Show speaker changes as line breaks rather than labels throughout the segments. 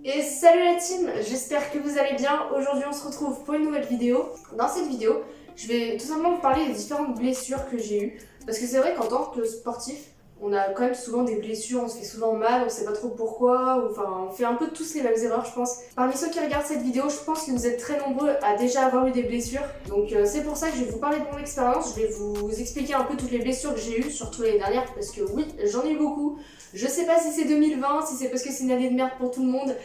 Et salut la team, j'espère que vous allez bien. Aujourd'hui on se retrouve pour une nouvelle vidéo. Dans cette vidéo, je vais tout simplement vous parler des différentes blessures que j'ai eues. Parce que c'est vrai qu'en tant que sportif, on a quand même souvent des blessures, on se fait souvent mal, on sait pas trop pourquoi, ou, enfin on fait un peu tous les mêmes erreurs je pense. Parmi ceux qui regardent cette vidéo, je pense que vous êtes très nombreux à déjà avoir eu des blessures. Donc c'est pour ça que je vais vous parler de mon expérience, je vais vous expliquer un peu toutes les blessures que j'ai eues, surtout l'année dernière, parce que oui, j'en ai eu beaucoup. Je sais pas si c'est 2020, si c'est parce que c'est une année de merde pour tout le monde,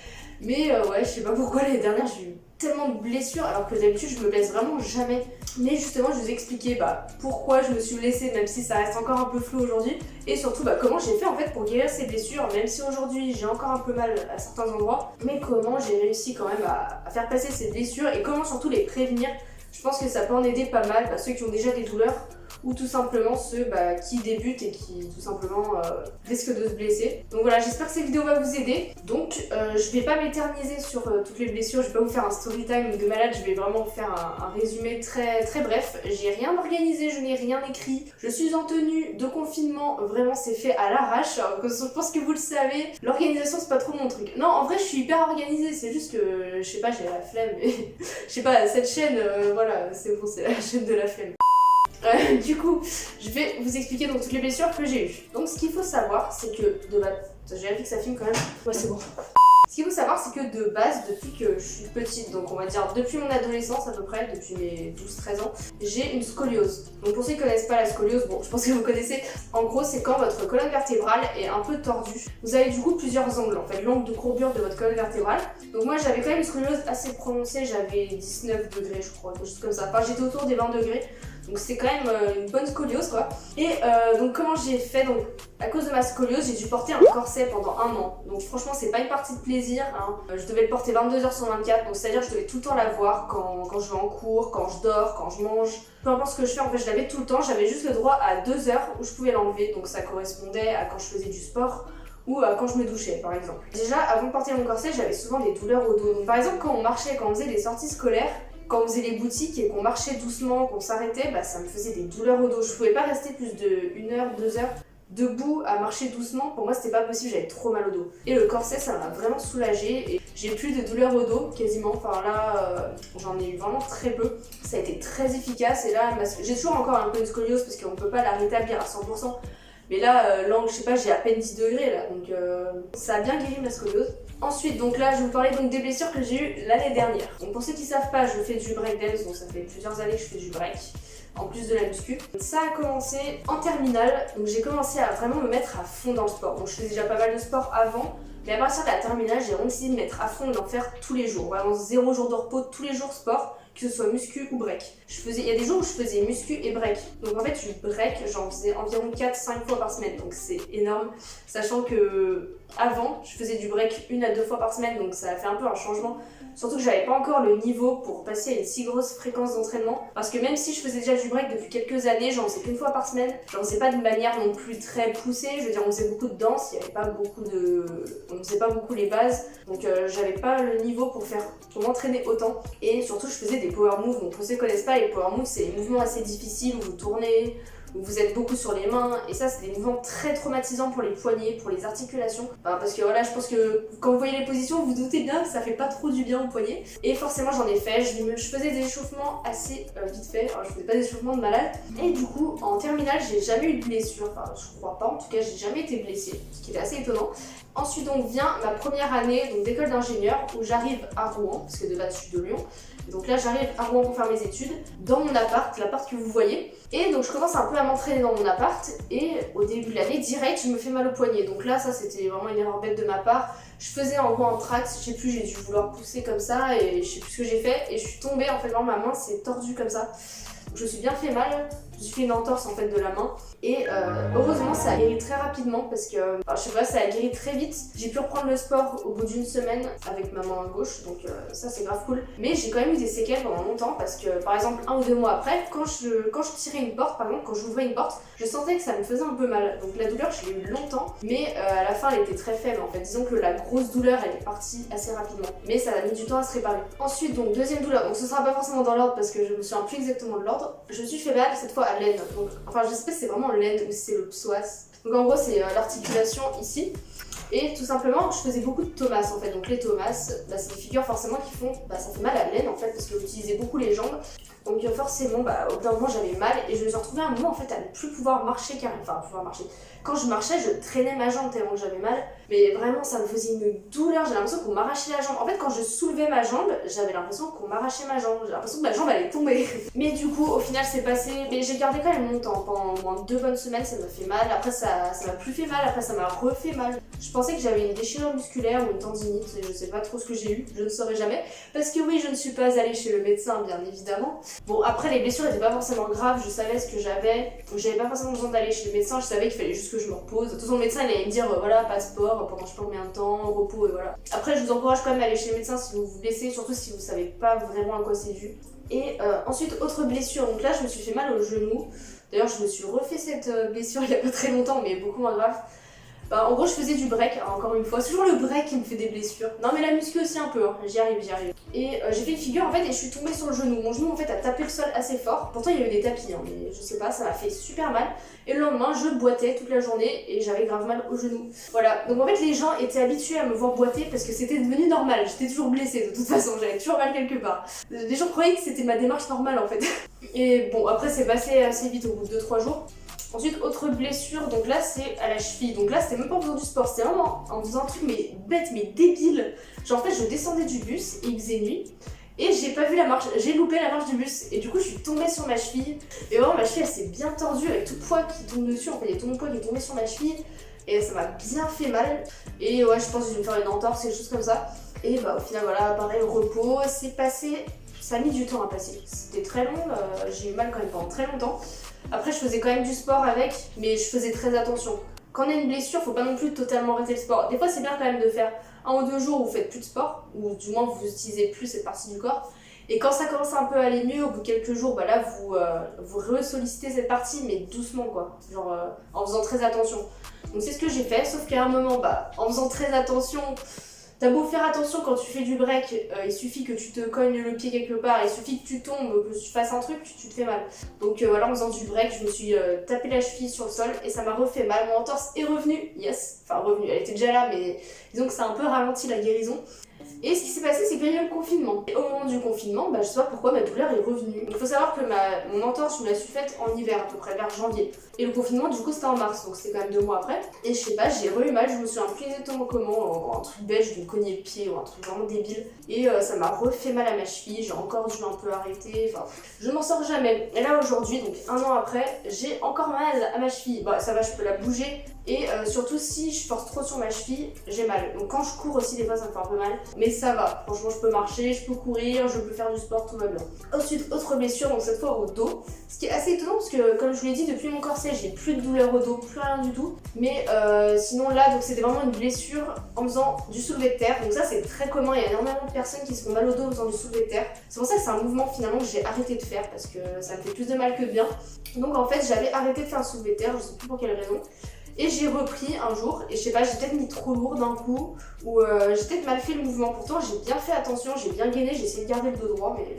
mais ouais, je sais pas pourquoi l'année dernière j'ai eu tellement de blessures alors que d'habitude je me blesse vraiment jamais. Mais justement je vais vous expliquer pourquoi je me suis blessée, même si ça reste encore un peu flou aujourd'hui, et surtout comment j'ai fait en fait pour guérir ces blessures, même si aujourd'hui j'ai encore un peu mal à certains endroits, mais comment j'ai réussi quand même à faire passer ces blessures et comment surtout les prévenir. Je pense que ça peut en aider pas mal, ceux qui ont déjà des douleurs ou tout simplement ceux qui débutent et qui tout simplement risquent de se blesser. Donc voilà, j'espère que cette vidéo va vous aider. Donc je vais pas m'éterniser sur toutes les blessures, je vais pas vous faire un story time de malade, je vais vraiment vous faire un résumé très bref. J'ai rien organisé, je n'ai rien écrit, je suis en tenue de confinement, vraiment c'est fait à l'arrache. Je pense que vous le savez, l'organisation c'est pas trop mon truc. Non, en vrai je suis hyper organisée, c'est juste que je sais pas, j'ai la flemme, mais je sais pas, cette chaîne, voilà, c'est bon, c'est la chaîne de la flemme. Du coup, je vais vous expliquer donc toutes les blessures que j'ai eues. Donc ce qu'il faut savoir, c'est que de base... J'ai vérifié que ça filme quand même. Ouais, c'est bon. Ce qu'il faut savoir, c'est que de base, depuis que je suis petite, donc on va dire depuis mon adolescence à peu près, depuis mes 12-13 ans, j'ai une scoliose. Donc pour ceux qui connaissent pas la scoliose, bon, je pense que vous connaissez, en gros c'est quand votre colonne vertébrale est un peu tordue. Vous avez du coup plusieurs angles, en fait, l'angle de courbure de votre colonne vertébrale. Donc moi j'avais quand même une scoliose assez prononcée, j'avais 19 degrés je crois, quelque chose comme ça. Enfin j'étais autour des 20 degrés. Donc c'est quand même une bonne scoliose quoi. Et donc comment j'ai fait, donc à cause de ma scoliose, j'ai dû porter un corset pendant un an. Donc franchement c'est pas une partie de plaisir, hein. Je devais le porter 22h sur 24, donc c'est à dire que je devais tout le temps l'avoir quand je vais en cours, quand je dors, quand je mange. Peu importe ce que je fais, en fait je l'avais tout le temps, j'avais juste le droit à 2 heures où je pouvais l'enlever. Donc ça correspondait à quand je faisais du sport ou quand je me douchais par exemple. Déjà avant de porter mon corset, j'avais souvent des douleurs au dos. Donc, par exemple quand on marchait, quand on faisait des sorties scolaires, quand on faisait les boutiques et qu'on marchait doucement, qu'on s'arrêtait, ça me faisait des douleurs au dos. Je pouvais pas rester plus de 1 heure, 2 heures debout à marcher doucement. Pour moi c'était pas possible, j'avais trop mal au dos. Et le corset ça m'a vraiment soulagée et j'ai plus de douleurs au dos quasiment. Enfin là j'en ai eu vraiment très peu. Ça a été très efficace et là j'ai toujours encore un peu une scoliose parce qu'on peut pas la rétablir à 100%. Mais là, l'angle, je sais pas, j'ai à peine 10 degrés là, donc ça a bien guéri ma scoliose. Ensuite, donc là, je vais vous parler donc des blessures que j'ai eues l'année dernière. Donc pour ceux qui savent pas, je fais du breakdance, donc ça fait plusieurs années que je fais du break, en plus de la muscu. Ça a commencé en terminale, donc j'ai commencé à vraiment me mettre à fond dans le sport. Donc je faisais déjà pas mal de sport avant, mais à partir de la terminale, j'ai vraiment décidé de me mettre à fond et d'en faire tous les jours. Vraiment 0 jour de repos, tous les jours sport, que ce soit muscu ou break. Il y a des jours où je faisais muscu et break. Donc en fait, du break, j'en faisais environ 4-5 fois par semaine. Donc c'est énorme. Sachant que avant, je faisais du break 1 à 2 fois par semaine. Donc ça a fait un peu un changement. Surtout que j'avais pas encore le niveau pour passer à une si grosse fréquence d'entraînement. Parce que même si je faisais déjà du break depuis quelques années, j'en faisais qu'une fois par semaine. J'en faisais pas de manière non plus très poussée. Je veux dire, on faisait beaucoup de danse, il y avait pas beaucoup de... On faisait pas beaucoup les bases. Donc j'avais pas le niveau pour m'entraîner autant. Et surtout, je faisais des power moves. Donc pour ceux qui connaissent pas, les power moves, c'est des mouvements assez difficiles où vous tournez, où vous êtes beaucoup sur les mains, et ça c'est des mouvements très traumatisants pour les poignets, pour les articulations, parce que voilà, je pense que quand vous voyez les positions, vous vous doutez bien que ça fait pas trop du bien aux poignets, et forcément j'en ai fait, je faisais des échauffements assez vite fait, alors, je faisais pas des échauffements de malade, et du coup en terminale j'ai jamais eu de blessure, enfin je crois pas, en tout cas j'ai jamais été blessée, ce qui était assez étonnant. Ensuite donc vient ma première année d'école d'ingénieur où j'arrive à Rouen, parce que de base je suis de Lyon. Donc là j'arrive à Rouen pour faire mes études, dans mon appart, l'appart que vous voyez. Et donc je commence un peu à m'entraîner dans mon appart et au début de l'année, direct, je me fais mal au poignet. Donc là ça c'était vraiment une erreur bête de ma part. Je faisais en gros un trax, je sais plus, j'ai dû vouloir pousser comme ça et je sais plus ce que j'ai fait. Et je suis tombée, en fait vraiment ma main s'est tordue comme ça. Donc je me suis bien fait mal, je me suis fait une entorse en fait de la main. Et heureusement ça a guéri très rapidement parce que, je sais pas, ça a guéri très vite. J'ai pu reprendre le sport au bout d'une semaine avec ma main gauche, donc ça c'est grave cool. Mais j'ai quand même eu des séquelles pendant longtemps parce que par exemple 1 ou 2 mois après, quand je tirais une porte, par exemple quand j'ouvrais une porte, je sentais que ça me faisait un peu mal. Donc la douleur je l'ai eu longtemps, mais à la fin elle était très faible en fait. Disons que la grosse douleur elle est partie assez rapidement, mais ça a mis du temps à se réparer. Ensuite donc deuxième douleur, donc ce sera pas forcément dans l'ordre parce que je me souviens plus exactement de l'ordre. Je me suis fait mal cette fois à l'aine, donc enfin je sais pas si c'est vraiment l'aine ou si c'est le psoas. Donc en gros c'est l'articulation ici. Et tout simplement, je faisais beaucoup de Thomas en fait. Donc les Thomas, c'est des figures forcément qui font, ça fait mal à l'aine en fait parce que j'utilisais beaucoup les jambes. Donc forcément, au bout d'un moment j'avais mal et je me suis retrouvée à un moment en fait à ne plus pouvoir marcher carrément. Enfin, pouvoir marcher. Quand je marchais, je traînais ma jambe tellement que j'avais mal. Mais vraiment, ça me faisait une douleur. J'ai l'impression qu'on m'arrachait la jambe. En fait, quand je soulevais ma jambe, j'avais l'impression qu'on m'arrachait ma jambe. J'ai l'impression que ma jambe allait tomber. Mais du coup, au final, c'est passé. Mais j'ai gardé quand même mon temps. Pendant au moins 2 bonnes semaines, ça m'a fait mal. Après, ça m'a plus fait mal. Après, ça m'a refait mal. Je pensais que j'avais une déchirure musculaire ou une tendinite. Je sais pas trop ce que j'ai eu. Je ne saurais jamais. Parce que oui, je ne suis pas allée chez le médecin, bien évidemment. Bon, après, les blessures n'étaient pas forcément graves. Je savais ce que j'avais. Donc, j'avais pas forcément besoin d'aller chez le médecin. Je savais qu'il fallait juste que je me repose. De toute façon, le médecin, il allait me dire voilà, pas de sport pendant je sais pas combien de temps, repos et voilà. Après, je vous encourage quand même à aller chez le médecin si vous vous blessez, surtout si vous savez pas vraiment à quoi c'est dû. Et ensuite, autre blessure. Donc là, je me suis fait mal au genou. D'ailleurs, je me suis refait cette blessure il y a pas très longtemps, mais beaucoup moins grave. En gros, je faisais du break, hein, encore une fois. C'est toujours le break qui me fait des blessures. Non, mais la muscu aussi un peu, hein. J'y arrive. Et j'ai fait une figure en fait et je suis tombée sur le genou. Mon genou en fait a tapé le sol assez fort. Pourtant, il y a eu des tapis, hein, mais je sais pas, ça m'a fait super mal. Et le lendemain, je boitais toute la journée et j'avais grave mal au genou. Voilà, donc en fait, les gens étaient habitués à me voir boiter parce que c'était devenu normal. J'étais toujours blessée de toute façon, j'avais toujours mal quelque part. Les gens croyaient que c'était ma démarche normale en fait. Et bon, après, c'est passé assez vite au bout de 2-3 jours. Ensuite, autre blessure, donc là c'est à la cheville. Donc là c'était même pas en faisant du sport, c'était vraiment en faisant un truc mais bête, mais débile. Genre en fait je descendais du bus et il faisait nuit. Et j'ai pas vu la marche, j'ai loupé la marche du bus. Et du coup je suis tombée sur ma cheville. Et vraiment ma cheville elle s'est bien tordue avec tout le poids qui tombe dessus. En fait il y a tout mon poids qui est tombé sur ma cheville. Et ça m'a bien fait mal. Et ouais je pense que je vais me faire une entorse et des choses comme ça. Et au final voilà, pareil, repos, c'est passé. Ça a mis du temps à passer. C'était très long, j'ai eu mal quand même pendant très longtemps. Après, je faisais quand même du sport avec, mais je faisais très attention. Quand on a une blessure, faut pas non plus totalement arrêter le sport. Des fois, c'est bien quand même de faire 1 ou 2 jours où vous faites plus de sport, ou du moins vous utilisez plus cette partie du corps. Et quand ça commence un peu à aller mieux, au bout de quelques jours, là vous ressollicitez cette partie, mais doucement quoi. Genre en faisant très attention. Donc c'est ce que j'ai fait, sauf qu'à un moment, en faisant très attention. T'as beau faire attention quand tu fais du break, il suffit que tu te cognes le pied quelque part, il suffit que tu tombes, que tu fasses un truc, tu te fais mal. Donc voilà, en faisant du break, je me suis tapé la cheville sur le sol et ça m'a refait mal. Mon entorse est revenue, yes, enfin revenue, elle était déjà là, mais disons que ça a un peu ralenti la guérison. Et ce qui s'est passé, c'est qu'il y a eu le confinement. Et au moment du confinement, je sais pas pourquoi ma douleur est revenue. Il faut savoir que mon entorse, je me la suis faite en hiver, à peu près vers janvier. Et le confinement, du coup, c'était en mars, donc c'était quand même 2 mois après. Et je sais pas, j'ai re eu mal, je me suis plus exactement comment, un truc belge, de me cogner le pied ou un truc vraiment débile. Et ça m'a refait mal à ma cheville, j'ai encore dû un peu arrêter, enfin, je m'en sors jamais. Et là, aujourd'hui, donc 1 an après, j'ai encore mal à ma cheville. Ça va, je peux la bouger. Et surtout, si je force trop sur ma cheville, j'ai mal. Donc quand je cours aussi, des fois, ça me fait un peu mal. Mais ça va, franchement, je peux marcher, je peux courir, je peux faire du sport, tout va bien. Ensuite, autre blessure, donc cette fois au dos. Ce qui est assez étonnant parce que, comme je vous l'ai dit, depuis mon corset, j'ai plus de douleur au dos, plus rien du tout. Mais sinon là, donc c'était vraiment une blessure en faisant du soulevé de terre. Donc ça, c'est très commun, il y a énormément de personnes qui se font mal au dos en faisant du soulevé de terre. C'est pour ça que c'est un mouvement finalement que j'ai arrêté de faire parce que ça me fait plus de mal que de bien. Donc en fait, j'avais arrêté de faire un soulevé de terre, je sais plus pour quelle raison. Et j'ai repris un jour, et je sais pas, j'ai peut-être mis trop lourd d'un coup, ou j'ai peut-être mal fait le mouvement. Pourtant, j'ai bien fait attention, j'ai bien gainé, j'ai essayé de garder le dos droit, mais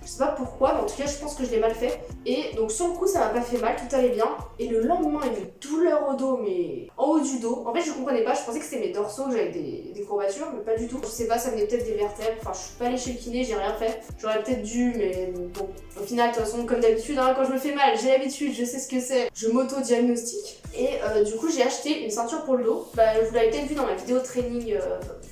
je sais pas pourquoi, mais en tout cas, je pense que je l'ai mal fait. Et donc, sur le coup, ça m'a pas fait mal, tout allait bien. Et le lendemain, une douleur au dos, mais en haut du dos. En fait, je comprenais pas, je pensais que c'était mes dorsaux, que j'avais des courbatures, mais pas du tout. Je sais pas, ça venait peut-être des vertèbres. Enfin, je suis pas allée chez le kiné, j'ai rien fait. J'aurais peut-être dû, mais bon. Au final, de toute façon, comme d'habitude, quand je me fais mal, j'ai l'habitude, je sais ce que c'est. Je m'auto-diagnostique. Et du coup, j'ai acheté une ceinture pour le dos. Vous l'avez peut-être vu dans ma vidéo training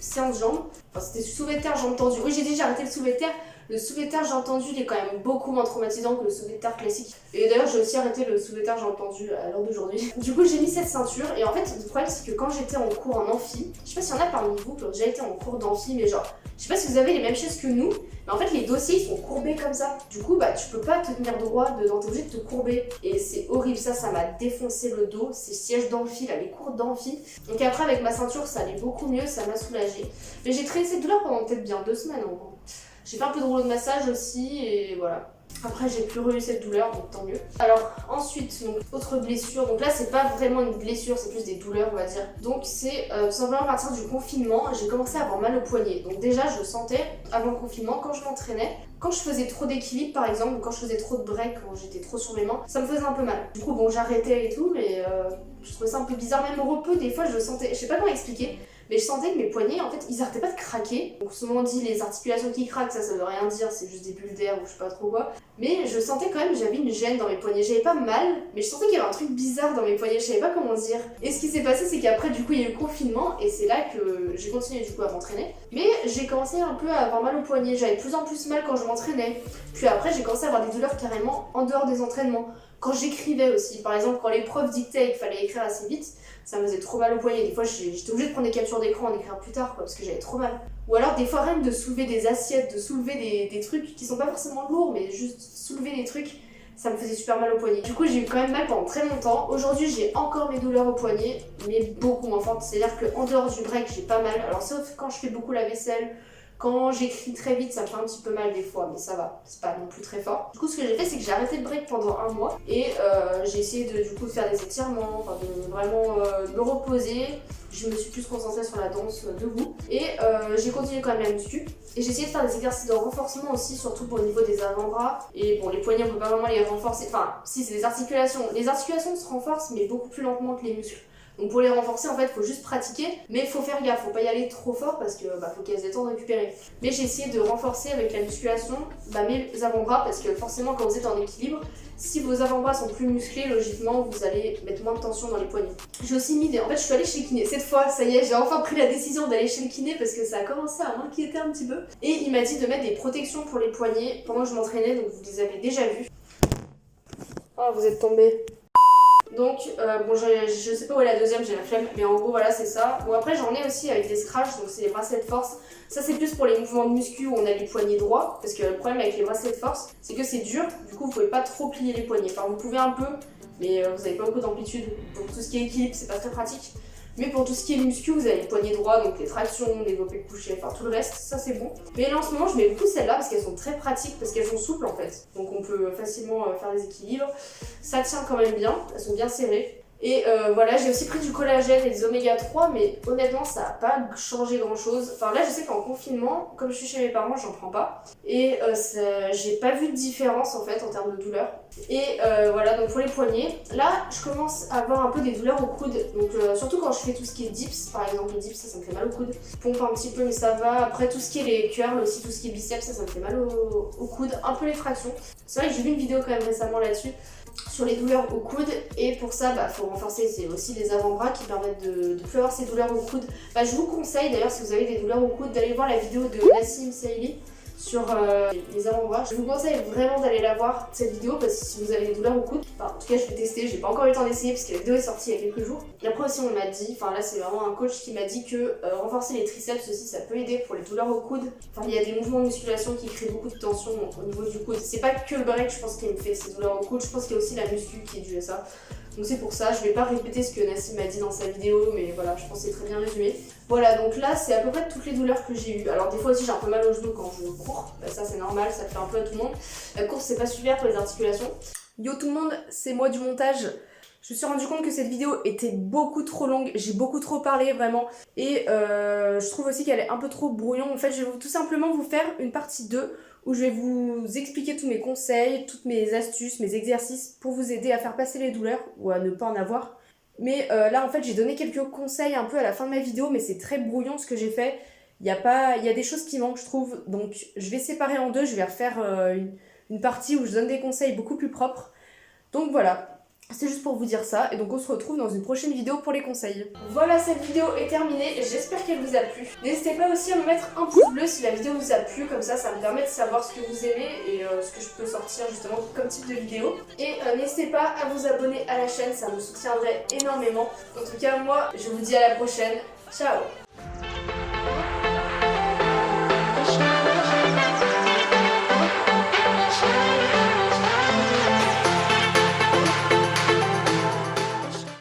séance jambes. Enfin, c'était soulevé de terre, jambes tendues. Oui, j'ai dit j'ai arrêté le soulevé de terre. Le soulevé de terre, j'ai entendu, il est quand même beaucoup moins traumatisant que le soulevé de terre classique. Et d'ailleurs, j'ai aussi arrêté le soulevé de terre, j'ai entendu à l'heure d'aujourd'hui. Du coup, j'ai mis cette ceinture. Et en fait, le problème, c'est que quand j'étais en cours en amphi, je sais pas s'il y en a parmi vous qui ont déjà été en cours d'amphi, mais genre, je sais pas si vous avez les mêmes chaises que nous, mais en fait, les dossiers, ils sont courbés comme ça. Du coup, tu peux pas te tenir droit dedans, t'es obligé de te courber. Et c'est horrible, ça m'a défoncé le dos. Ces sièges d'amphi, là, les cours d'amphi. Donc après, avec ma ceinture, ça allait beaucoup mieux, ça m'a soulagée. Mais j'ai traîné cette douleur pendant peut-être bien 2 semaines en gros. J'ai fait un peu de rouleau de massage aussi et voilà. Après j'ai plus eu cette douleur, donc tant mieux. Alors ensuite, donc autre blessure, donc là c'est pas vraiment une blessure, c'est plus des douleurs on va dire. Donc c'est tout simplement à partir du confinement, j'ai commencé à avoir mal au poignet. Donc déjà je sentais avant le confinement quand je m'entraînais, quand je faisais trop d'équilibre par exemple, ou quand je faisais trop de break, quand j'étais trop sur mes mains, ça me faisait un peu mal. Du coup bon j'arrêtais et tout, mais je trouvais ça un peu bizarre, même au repos des fois je le sentais, je sais pas comment expliquer. Mais je sentais que mes poignets, en fait, ils arrêtaient pas de craquer. Donc souvent on dit les articulations qui craquent, ça veut rien dire, c'est juste des bulles d'air ou je sais pas trop quoi. Mais je sentais quand même que j'avais une gêne dans mes poignets. J'avais pas mal, mais je sentais qu'il y avait un truc bizarre dans mes poignets, je savais pas comment dire. Et ce qui s'est passé, c'est qu'après, du coup, il y a eu le confinement, et c'est là que j'ai continué du coup à m'entraîner. Mais j'ai commencé un peu à avoir mal au poignet, j'avais de plus en plus mal quand je m'entraînais. Puis après, j'ai commencé à avoir des douleurs carrément en dehors des entraînements. Quand j'écrivais aussi, par exemple, quand les profs dictaient et qu'il fallait écrire assez vite, ça me faisait trop mal au poignet. Des fois, j'étais obligée de prendre des captures d'écran et d'écrire plus tard, quoi, parce que j'avais trop mal. Ou alors, des fois, rien que de soulever des assiettes, de soulever des trucs qui sont pas forcément lourds, mais juste soulever des trucs, ça me faisait super mal au poignet. Du coup, j'ai eu quand même mal pendant très longtemps. Aujourd'hui, j'ai encore mes douleurs au poignet, mais beaucoup moins fortes. C'est-à-dire qu'en dehors du break, j'ai pas mal. Alors, sauf quand je fais beaucoup la vaisselle, quand j'écris très vite, ça me fait un petit peu mal des fois, mais ça va, c'est pas non plus très fort. Du coup, ce que j'ai fait, c'est que j'ai arrêté le break pendant un mois et j'ai essayé de du coup faire des étirements, enfin de vraiment me reposer. Je me suis plus concentrée sur la danse debout et j'ai continué quand même la muscu. Et j'ai essayé de faire des exercices de renforcement aussi, surtout pour le niveau des avant-bras. Et bon, les poignets, on peut pas vraiment les renforcer. Enfin, si, c'est des articulations. Les articulations se renforcent, mais beaucoup plus lentement que les muscles. Donc pour les renforcer, en fait, faut juste pratiquer, mais il faut faire gaffe, faut pas y aller trop fort parce que faut qu'elles aient le temps de récupérer. Mais j'ai essayé de renforcer avec la musculation mes avant-bras parce que forcément, quand vous êtes en équilibre, si vos avant-bras sont plus musclés, logiquement, vous allez mettre moins de tension dans les poignets. J'ai aussi mis En fait, je suis allée chez le kiné. Cette fois, ça y est, j'ai enfin pris la décision d'aller chez le kiné parce que ça a commencé à m'inquiéter un petit peu. Et il m'a dit de mettre des protections pour les poignets pendant que je m'entraînais, donc vous les avez déjà vues. Oh, vous êtes tombés. Donc, bon, je sais pas où est la deuxième, j'ai la flemme, mais en gros, voilà, c'est ça. Bon, après, j'en ai aussi avec des scratchs, donc c'est les bracelets de force. Ça, c'est plus pour les mouvements de muscu où on a les poignets droits, parce que le problème avec les bracelets de force, c'est que c'est dur, du coup, vous pouvez pas trop plier les poignets. Enfin, vous pouvez un peu, mais vous avez pas beaucoup d'amplitude. Pour tout ce qui est équilibre, c'est pas très pratique. Mais pour tout ce qui est muscu, vous avez les poignets droits, donc les tractions, développé couché, enfin tout le reste, ça c'est bon. Mais là en ce moment, je mets beaucoup celles-là parce qu'elles sont très pratiques, parce qu'elles sont souples en fait. Donc on peut facilement faire des équilibres. Ça tient quand même bien, elles sont bien serrées. Et voilà, j'ai aussi pris du collagène et des oméga 3, mais honnêtement, ça n'a pas changé grand chose. Enfin, là, je sais qu'en confinement, comme je suis chez mes parents, j'en prends pas. Et j'ai pas vu de différence en fait en termes de douleur. Et voilà, donc pour les poignets, là, je commence à avoir un peu des douleurs au coude. Donc, surtout quand je fais tout ce qui est dips, par exemple, les dips, ça me fait mal au coude. Je pompe un petit peu, mais ça va. Après, tout ce qui est les curls, aussi tout ce qui est biceps, ça me fait mal au coude. Un peu les tractions. C'est vrai que j'ai vu une vidéo quand même récemment là-dessus, sur les douleurs au coude, et pour ça faut renforcer aussi les avant-bras qui permettent de plus avoir ces douleurs au coude. Je vous conseille d'ailleurs, si vous avez des douleurs au coude, d'aller voir la vidéo de Nassim Saïli sur les avant-bras. Je vous conseille vraiment d'aller la voir, cette vidéo, parce que si vous avez des douleurs au coude, en tout cas je vais tester, j'ai pas encore eu le temps d'essayer parce que la vidéo est sortie il y a quelques jours. Et après aussi on m'a dit, là c'est vraiment un coach qui m'a dit que renforcer les triceps aussi ça peut aider pour les douleurs au coude. Il y a des mouvements de musculation qui créent beaucoup de tension au niveau du coude. C'est pas que le break je pense qui me fait ces douleurs au coude, je pense qu'il y a aussi la muscu qui est due à ça. Donc c'est pour ça, je vais pas répéter ce que Nassim m'a dit dans sa vidéo, mais voilà, je pense que c'est très bien résumé. Voilà, donc là c'est à peu près toutes les douleurs que j'ai eues. Alors des fois aussi j'ai un peu mal au genou quand je cours, ça c'est normal, ça fait un peu à tout le monde. La course c'est pas super pour les articulations. Yo tout le monde, c'est moi du montage. Je me suis rendu compte que cette vidéo était beaucoup trop longue, j'ai beaucoup trop parlé vraiment. Et je trouve aussi qu'elle est un peu trop brouillon. En fait je vais tout simplement vous faire une partie 2 où je vais vous expliquer tous mes conseils, toutes mes astuces, mes exercices pour vous aider à faire passer les douleurs ou à ne pas en avoir. Mais là en fait j'ai donné quelques conseils un peu à la fin de ma vidéo, mais c'est très brouillon ce que j'ai fait. Il y a des choses qui manquent je trouve, donc je vais séparer en deux, je vais refaire une partie où je donne des conseils beaucoup plus propres. Donc voilà. C'est juste pour vous dire ça, et donc on se retrouve dans une prochaine vidéo pour les conseils. Voilà, cette vidéo est terminée, j'espère qu'elle vous a plu. N'hésitez pas aussi à me mettre un pouce bleu si la vidéo vous a plu, comme ça me permet de savoir ce que vous aimez et ce que je peux sortir justement comme type de vidéo. Et n'hésitez pas à vous abonner à la chaîne, ça me soutiendrait énormément. En tout cas moi, je vous dis à la prochaine, ciao.